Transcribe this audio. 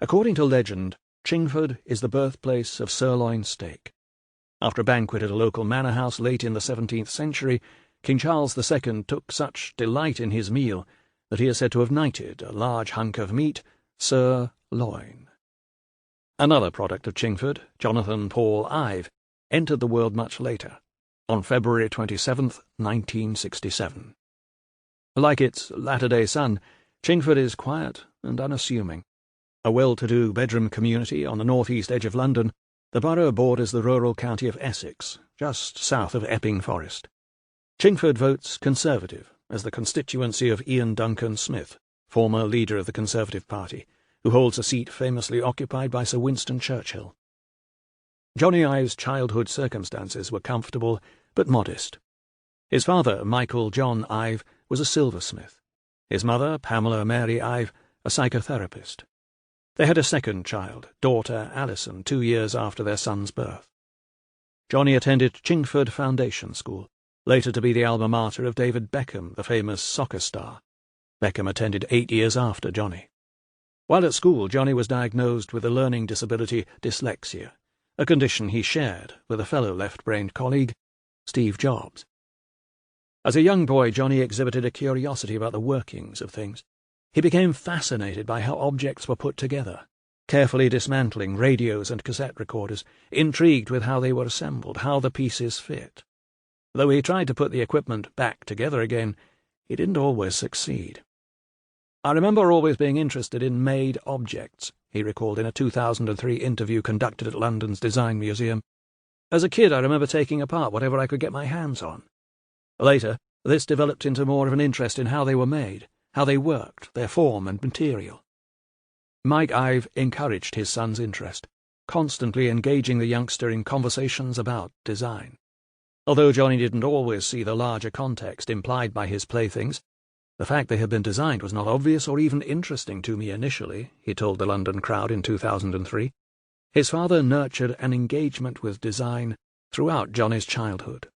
According to legend, Chingford is the birthplace of sirloin steak. After a banquet at a local manor house late in the 17th century, King Charles II took such delight in his meal that he is said to have knighted a large hunk of meat, sirloin. Another product of Chingford, Jonathan Paul Ive, entered the world much later, on February 27, 1967. Like its latter-day son, Chingford is quiet and unassuming. A well-to-do bedroom community on the northeast edge of London, the borough borders the rural county of Essex, just south of Epping Forest. Chingford votes Conservative as the constituency of Ian Duncan Smith, former leader of the Conservative Party, who holds a seat famously occupied by Sir Winston Churchill. Jony Ive's childhood circumstances were comfortable but modest. His father, Michael John Ive, was a silversmith. His mother, Pamela Mary Ive, a psychotherapist. They had a second child, daughter Alison, 2 years after their son's birth. Jony attended Chingford Foundation School, later to be the alma mater of David Beckham, the famous soccer star. Beckham attended 8 years after Jony. While at school, Jony was diagnosed with the learning disability dyslexia, a condition he shared with a fellow left-brained colleague, Steve Jobs. As a young boy, Jony exhibited a curiosity about the workings of things. He became fascinated by how objects were put together, carefully dismantling radios and cassette recorders, intrigued with how they were assembled, how the pieces fit. Though he tried to put the equipment back together again, he didn't always succeed. "I remember always being interested in made objects," he recalled in a 2003 interview conducted at London's Design Museum. "As a kid, I remember taking apart whatever I could get my hands on. Later, this developed into more of an interest in how they were made, how they worked, their form and material." Mike Ive encouraged his son's interest, constantly engaging the youngster in conversations about design. Although Jony didn't always see the larger context implied by his playthings, "The fact they had been designed was not obvious or even interesting to me initially," he told the London Crowd in 2003. His father nurtured an engagement with design throughout Jony's childhood.